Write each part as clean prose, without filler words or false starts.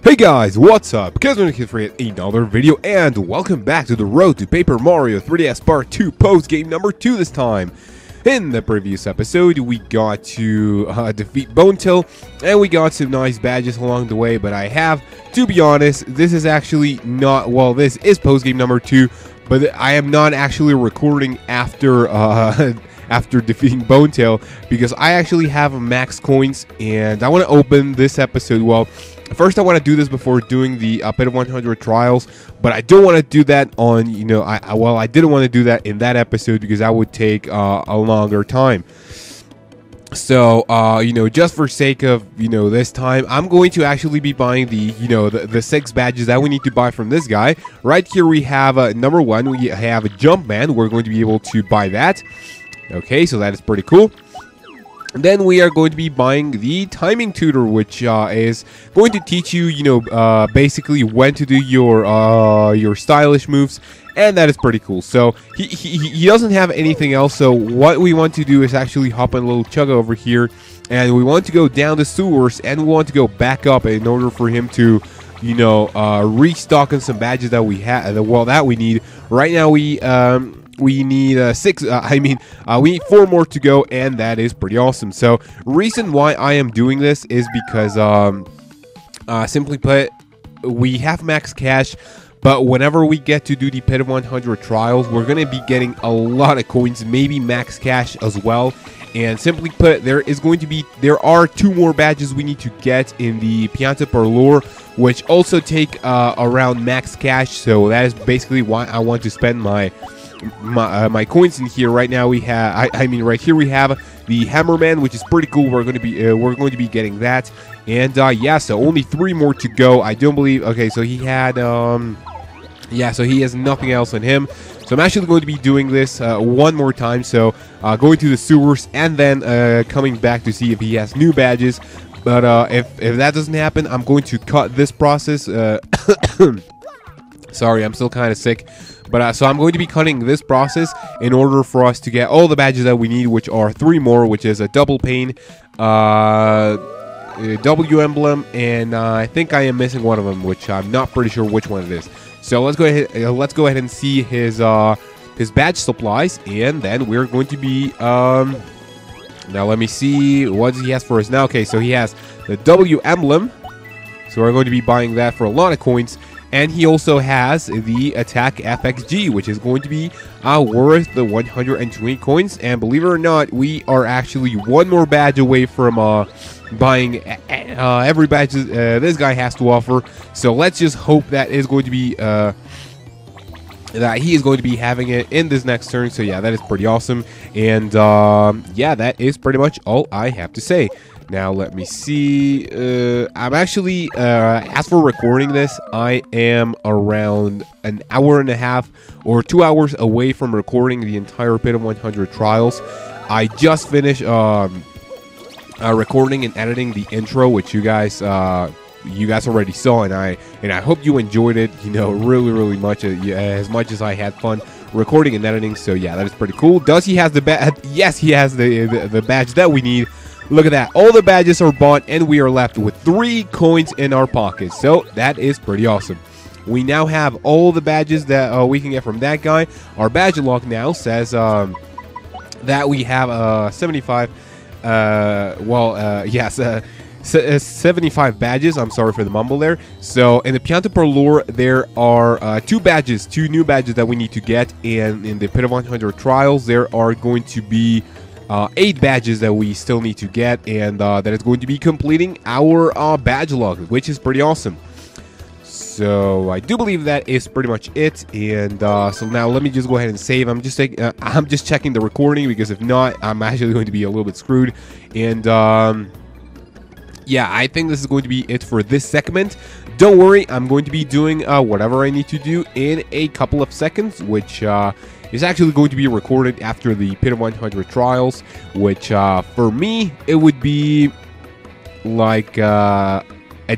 Hey guys, what's up? Kevin here for another video, and welcome back to the Road to Paper Mario 3DS Part 2 Postgame number 2 this time. In the previous episode, we got to defeat Bonetail, and we got some nice badges along the way, but I have to be honest, this is actually not, well, this is Postgame number 2, but I am not actually recording after after defeating Bonetail, because I actually have max coins, and I want to open this episode, well, first I want to do this before doing the Pit of 100 trials, but I don't want to do that on, you know, I didn't want to do that in that episode because that would take a longer time. So, you know, just for sake of, you know, this time, I'm going to actually be buying the, you know, the 6 badges that we need to buy from this guy. Right here we have, number 1, we have a Jumpman. We're going to be able to buy that. Okay, so that is pretty cool. And then we are going to be buying the timing tutor, which is going to teach you, you know, basically when to do your stylish moves, and that is pretty cool. So he doesn't have anything else. So what we want to do is actually hop on a little chug over here, and we want to go down the sewers, and we want to go back up in order for him to, you know, restock on some badges that we have. Well, that we need right now. We need 6, we need 4 more to go, and that is pretty awesome. So, reason why I am doing this is because, simply put, we have max cash, but whenever we get to do the Pit of 100 trials, we're going to be getting a lot of coins, maybe max cash as well. And simply put, there are 2 more badges we need to get in the Pianta Parlour, which also take around max cash, so that is basically why I want to spend my coins in here. Right now we have, right here we have the Hammerman, which is pretty cool. We're going to be getting that, and yeah, so only 3 more to go. I don't believe. Okay, so he had yeah, so he has nothing else on him. So I'm actually going to be doing this one more time. So going to the sewers and then coming back to see if he has new badges. But if that doesn't happen, I'm going to cut this process. Sorry, I'm still kind of sick. But so I'm going to be cutting this process in order for us to get all the badges that we need, which are 3 more, which is a double pane, W emblem, and I think I am missing one of them, which I'm not pretty sure which one it is. So let's go ahead and see his badge supplies, and then we're going to be now let me see what he has for us now. Okay, so he has the W emblem, so we're going to be buying that for a lot of coins. And he also has the Attack FXG, which is going to be worth the 120 coins. And believe it or not, we are actually 1 more badge away from buying every badge this guy has to offer. So let's just hope that is going to be that he is going to be having it in this next turn. So yeah, that is pretty awesome. And yeah, that is pretty much all I have to say. Now, let me see. I'm actually, as for recording this, I am around an hour and a half or 2 hours away from recording the entire Pit of 100 trials. I just finished recording and editing the intro, which you guys already saw, and I hope you enjoyed it, you know, really much as I had fun recording and editing. So yeah, that is pretty cool. Does he has the badge? Yes, he has the badge that we need. Look at that. All the badges are bought, and we are left with 3 coins in our pockets. So that is pretty awesome. We now have all the badges that we can get from that guy. Our badge log now says that we have 75. Yes, 75 badges. I'm sorry for the mumble there. So in the Pianta Parlour, there are 2 new badges that we need to get, and in the Pit of 100 trials, there are going to be 8 badges that we still need to get, and that is going to be completing our badge log, which is pretty awesome. So I do believe that is pretty much it, and so now let me just go ahead and save. I'm just checking the recording, because if not, I'm actually going to be a little bit screwed. And yeah, I think this is going to be it for this segment. Don't worry, I'm going to be doing whatever I need to do in a couple of seconds, which is actually going to be recorded after the Pit of 100 trials, which for me, it would be like a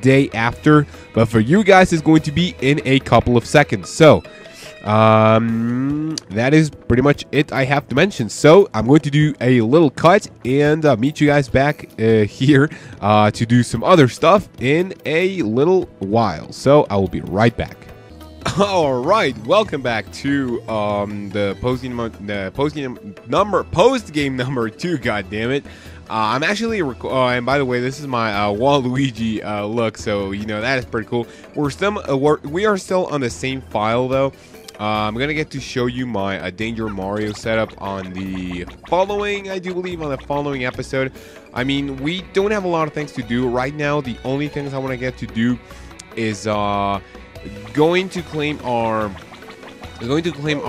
day after, but for you guys, it's going to be in a couple of seconds. So that is pretty much it I have to mention. So I'm going to do a little cut and meet you guys back here to do some other stuff in a little while. So I will be right back. All right, welcome back to the postgame number 2. God damn it! I'm actually and by the way, this is my Waluigi look, so you know that is pretty cool. We are still on the same file though. I'm gonna get to show you my Danger Mario setup on the following, I do believe, on the following episode. I mean, we don't have a lot of things to do right now. The only things I want to get to do is going to claim our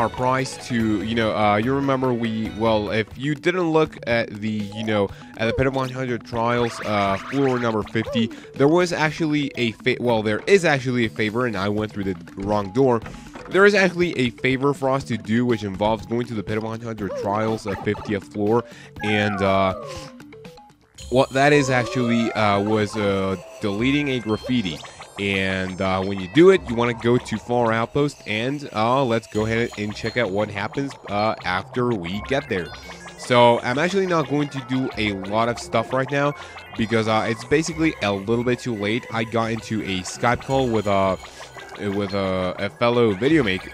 prize to, you know, you remember if you didn't look at the, you know, at the Pit of 100 Trials floor number 50, there was actually there is actually a favor, and I went through the wrong door. There is actually a favor for us to do, which involves going to the Pit of 100 Trials 50th floor, and what that is actually was deleting a graffiti. And when you do it, you want to go to Far Outpost, and let's go ahead and check out what happens after we get there. So I'm actually not going to do a lot of stuff right now because it's basically a little bit too late. I got into a Skype call with a fellow video maker.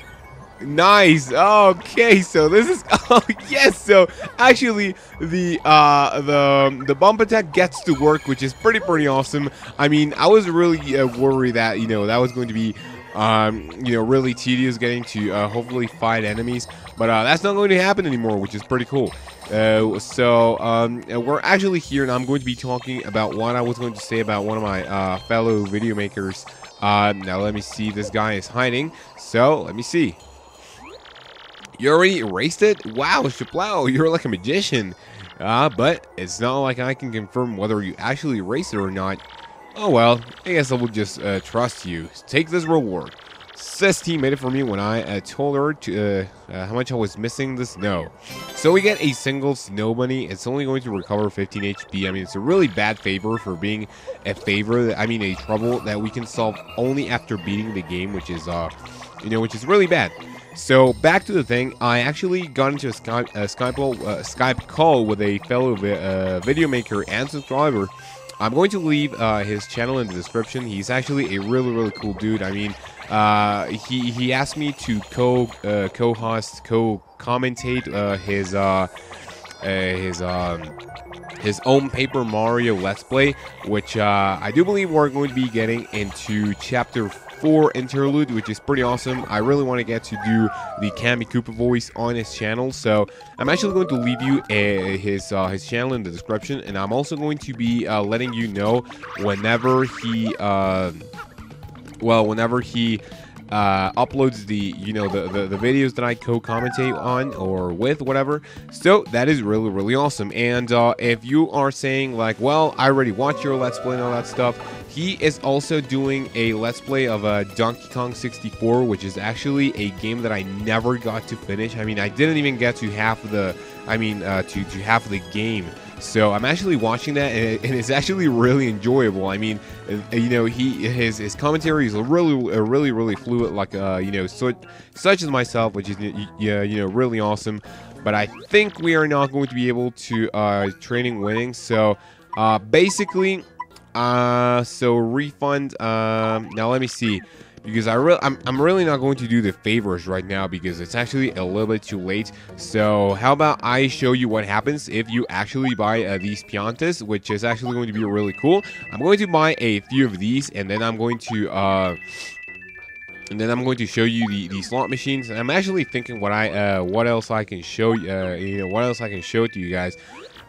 Nice. Okay, so this is yes. So actually, the bump attack gets to work, which is pretty awesome. I mean, I was really worried that that was going to be really tedious getting to hopefully fight enemies, but that's not going to happen anymore, which is pretty cool. We're actually here, and I'm going to be talking about what I was going to say about one of my fellow video makers. Now let me see. This guy is hiding, so let me see. You already erased it? Wow, Shaplow, you're like a magician. But it's not like I can confirm whether you actually erased it or not. Oh well, I guess I will just trust you. Take this reward. Cesty made it for me when I told her to, how much I was missing the snow. So we get a single snow bunny. It's only going to recover 15 HP. I mean, it's a really bad favor for being a favor. I mean, a trouble that we can solve only after beating the game, which is, which is really bad. So back to the thing, I actually got into a Skype call with a fellow video maker and subscriber. I'm going to leave his channel in the description. He's actually a really cool dude. I mean, he asked me to co-host, co-commentate his own Paper Mario Let's Play, which I do believe we're going to be getting into Chapter 4 interlude, which is pretty awesome. I really want to get to do the Kammy Koopa voice on his channel, so I'm actually going to leave you his channel in the description, and I'm also going to be letting you know whenever he uploads the the videos that I co-commentate on or with, whatever. So that is really awesome. And if you are saying like, well, I already watched your Let's Play and all that stuff, he is also doing a Let's Play of Donkey Kong 64, which is actually a game that I never got to finish. I mean, I didn't even get to half of the, to half of the game. So I'm actually watching that, and it's actually really enjoyable. I mean, his commentary is really fluid, like such as myself, which is really awesome. But I think we are not going to be able to training winning. So basically, so refund. Now let me see. Because I'm really not going to do the favors right now because it's actually a little bit too late. So how about I show you what happens if you actually buy these Piantas, which is actually going to be really cool. I'm going to buy a few of these, and then I'm going to show you the slot machines. And I'm actually thinking what else I can show what else I can show to you guys,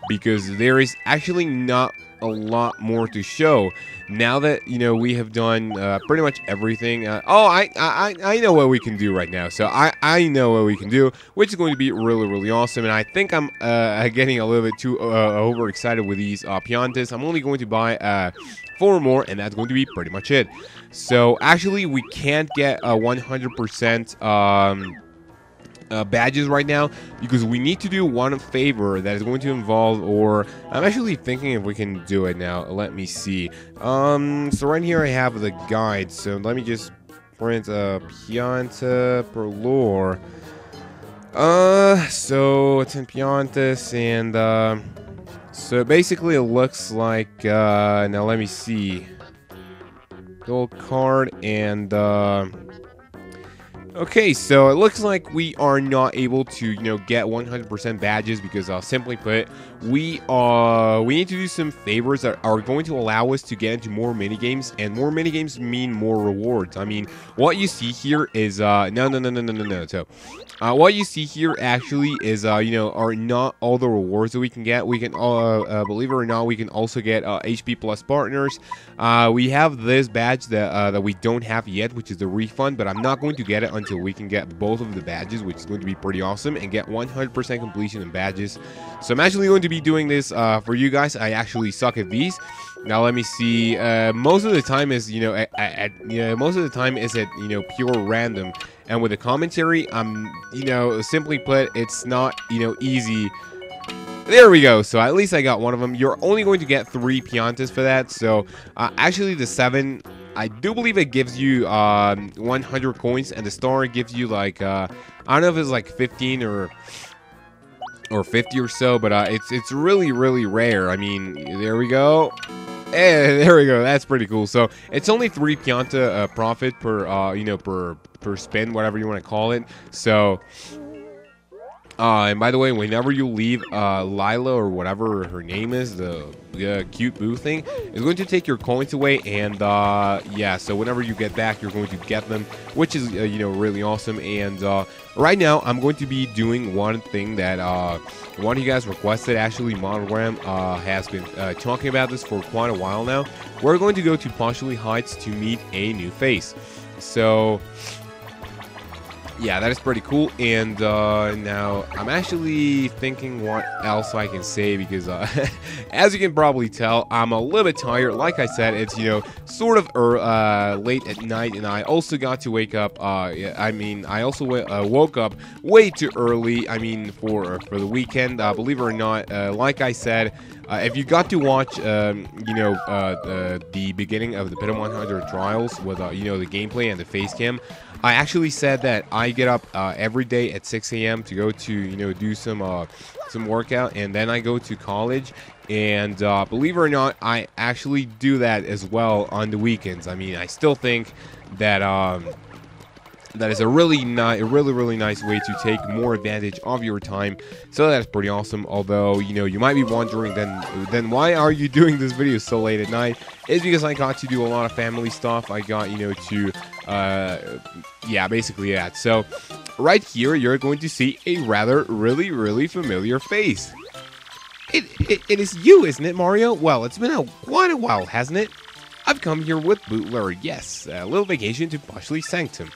because there is actually not a lot more to show now that we have done pretty much everything. I know what we can do right now. So I know what we can do, which is going to be really awesome. And I think I'm getting a little bit too overexcited with these Piantas. I'm only going to buy 4 more, and that's going to be pretty much it. So actually, we can't get 100% badges right now because we need to do one favor that is going to involve, or I'm actually thinking if we can do it now. Let me see. So right here I have the guide, so let me just different Pianta per lore. So 10 Piantas, and so basically it looks like now let me see. Gold card, and okay, so it looks like we are not able to, get 100% badges because, simply put, we need to do some favors that are going to allow us to get into more minigames, and more minigames mean more rewards. I mean, what you see here is, no. So, what you see here actually is, are not all the rewards that we can get. We can, believe it or not, we can also get HP Plus partners. We have this badge that we don't have yet, which is the refund, but I'm not going to get it until we can get both of the badges, which is going to be pretty awesome, and get 100% completion in badges. So I'm actually going to be doing this for you guys. I actually suck at these. Now let me see. Most of the time is most of the time is at pure random, and with the commentary, simply put, it's not easy. There we go. So at least I got one of them. You're only going to get 3 Piantas for that. So actually the 7, I do believe it gives you 100 coins, and the star gives you like I don't know if it's like 15 or 50 or so, but it's really rare. I mean, there we go. There we go. That's pretty cool. So it's only 3 Pianta profit per per spin, whatever you want to call it. So and by the way, whenever you leave Lila or whatever her name is, the cute boo thing, is going to take your coins away, and yeah, so whenever you get back, you're going to get them, which is really awesome. And right now, I'm going to be doing one thing that one of you guys requested. Actually, Monogram has been talking about this for quite a while now. We're going to go to Postgame Heights to meet a new face. So yeah, that is pretty cool. And now I'm actually thinking what else I can say, because as you can probably tell, I'm a little bit tired. Like I said, it's sort of late at night, and I also got to wake up. I also woke up way too early. I mean, for the weekend. Believe it or not, like I said, if you got to watch, the beginning of the Pit 100 trials with the gameplay and the face cam, I actually said that I get up every day at 6 a.m. to go to do some workout, and then I go to college. And believe it or not, I actually do that as well on the weekends. I mean, I still think that that is a really nice way to take more advantage of your time. So that's pretty awesome. Although you might be wondering, then why are you doing this video so late at night? It's because I got to do a lot of family stuff. I got to yeah, basically that. So right here, you're going to see a rather really familiar face. It is you, isn't it, Mario? Well, it's been quite a while, hasn't it? I've come here with Bootler, yes, a little vacation to Postgame Sanctum.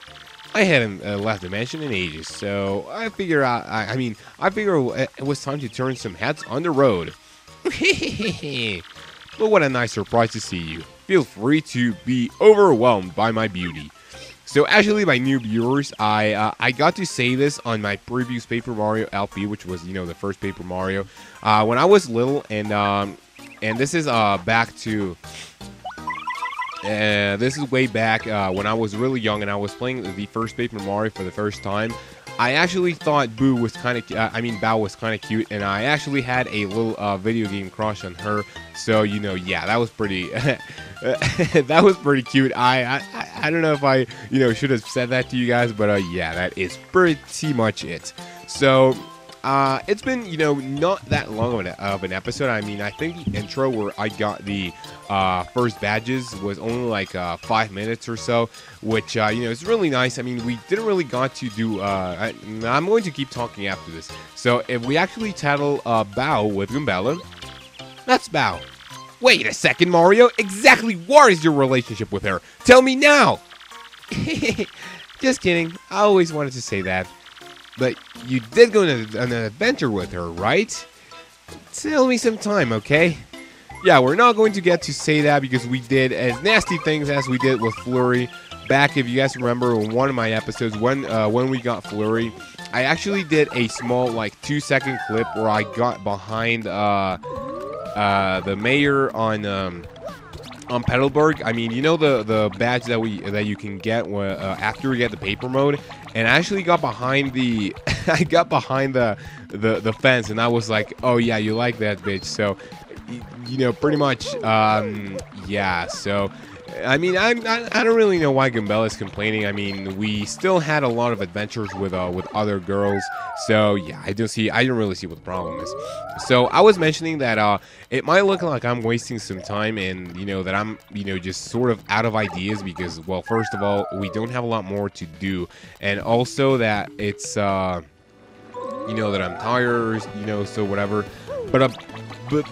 I hadn't left the mansion in ages, so I figure I figure it was time to turn some heads on the road. But what a nice surprise to see you. Feel free to be overwhelmed by my beauty. So actually, my new viewers, I got to say this on my previous Paper Mario LP, which was the first Paper Mario, when I was little, and this is back to. This is way back when I was really young and I was playing the first Paper Mario for the first time. I actually thought Boo was kind of, Bao was kind of cute, and I actually had a little video game crush on her. So yeah, that was pretty, that was pretty cute. I don't know if I should have said that to you guys, but yeah, that is pretty much it. So. It's been, not that long of an episode. I mean, I think the intro where I got the first badges was only like 5 minutes or so, which, is really nice. I mean, we didn't really got to do, I'm going to keep talking after this. So, if we actually title Bao with Goombella, that's Bao. Wait a second, Mario. Exactly what is your relationship with her? Tell me now! Just kidding. I always wanted to say that. But you did go on an adventure with her, right? Tell me some time, okay? Yeah, we're not going to get to say that because we did as nasty things as we did with Flurry. Back, if you guys remember, in one of my episodes, when we got Flurry, I actually did a small, like, 2-second clip where I got behind the mayor on on Petalburg. I mean, you know the badge that you can get after you get the paper mode, and I actually got behind the I got behind the fence, and I was like, oh yeah, you like that, bitch. So you know, pretty much yeah. So I mean, I don't really know why Gumbel is complaining. I mean, we still had a lot of adventures with other girls. So yeah, I don't really see what the problem is. So I was mentioning that it might look like I'm wasting some time, and you know that I'm just sort of out of ideas because, well, first of all, we don't have a lot more to do, and also that it's you know that I'm tired, you know, so whatever. But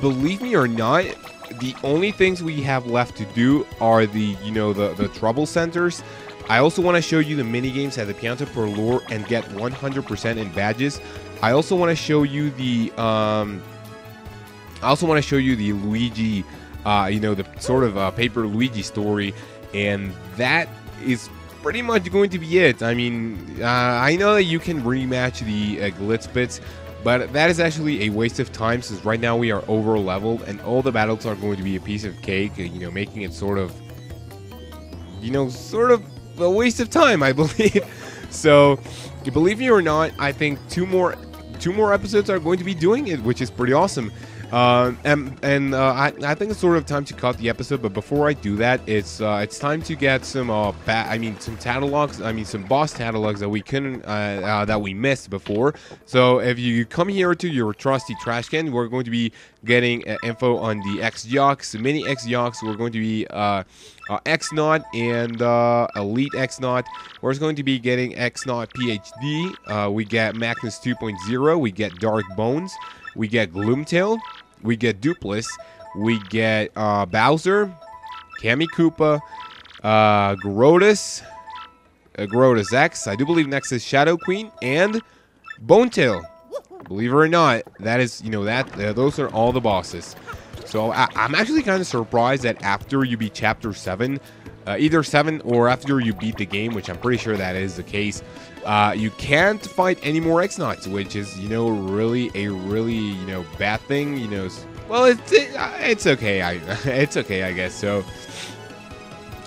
believe me or not, the only things we have left to do are the trouble centers. I also want to show you the mini games at the Pianta per Lure and get 100% in badges. I also want to show you the Luigi, you know, the sort of paper Luigi story, and that is pretty much going to be it. I mean, I know that you can rematch the Glitz bits, but that is actually a waste of time since right now we are over leveled and all the battles are going to be a piece of cake, you know, making it sort of a waste of time, I believe. So, believe me or not, I think two more episodes are going to be doing it, which is pretty awesome. I think it's sort of time to cut the episode, but before I do that, it's time to get some some catalogs, some boss catalogs that we couldn't that we missed before. So if you come here to your trusty trash can, we're going to be getting info on the X-Jocks, mini X-Jocks. We're going to be X-Naught and Elite X-Naught. We're going to be getting X-Naught PhD. We get Magnus 2.0. We get Dark Bones. We get Gloomtail, we get Dupless, we get Bowser, Kami Koopa, Grotus X, I do believe next is Shadow Queen, and Bonetail. Believe it or not, that is, those are all the bosses. So I'm actually kind of surprised that after you beat Chapter 7, either 7 or after you beat the game, which I'm pretty sure that is the case, you can't fight any more X-Naughts, which is, really a bad thing, Well, it's okay, it's okay, I guess. So,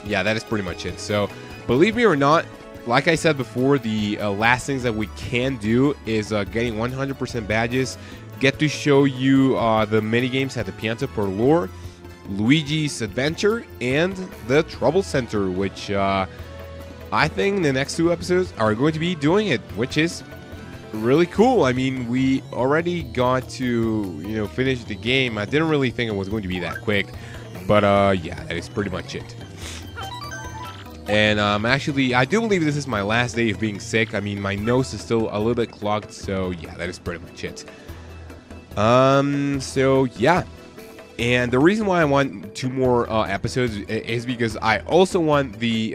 yeah, that is pretty much it. So, believe me or not, like I said before, the last things that we can do is getting 100% badges, get to show you the minigames at the Pianta per Lure, Luigi's Adventure, and the Trouble Center, which I think the next 2 episodes are going to be doing it, which is really cool. I mean, we already got to, finish the game. I didn't really think it was going to be that quick, but yeah, that is pretty much it. And actually, I do believe this is my last day of being sick. I mean, my nose is still a little bit clogged, so yeah, that is pretty much it. So yeah. And the reason why I want 2 more episodes is because I also want the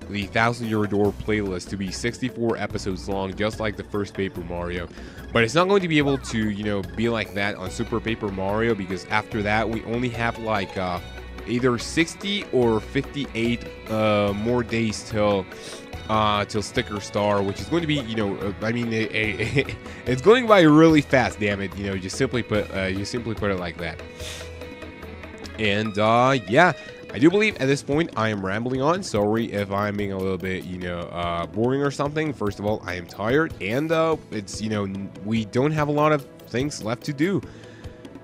1000 Euro Door playlist to be 64 episodes long, just like the first Paper Mario. But it's not going to be able to, be like that on Super Paper Mario, because after that we only have like either 60 or 58 more days till Sticker Star, which is going to be, it's going by really fast. Damn it, just simply put it like that. And yeah, I do believe at this point I am rambling on. Sorry if I'm being a little bit, boring or something. First of all, I am tired, and it's we don't have a lot of things left to do.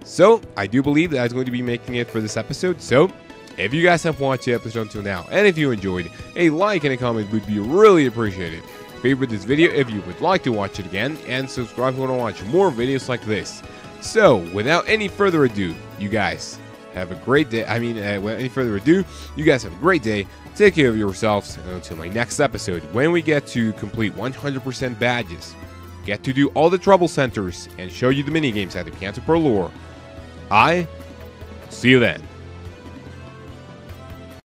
So I do believe that I'm going to be making it for this episode. So if you guys have watched the episode until now, and if you enjoyed, a like and a comment would be really appreciated. Favorite this video if you would like to watch it again, and subscribe if you want to watch more videos like this. So without any further ado, you guys have a great day. Without any further ado, you guys have a great day. Take care of yourselves, and until my next episode, when we get to complete 100% badges, get to do all the trouble centers, and show you the minigames at the Pianta per Lure. I see you then.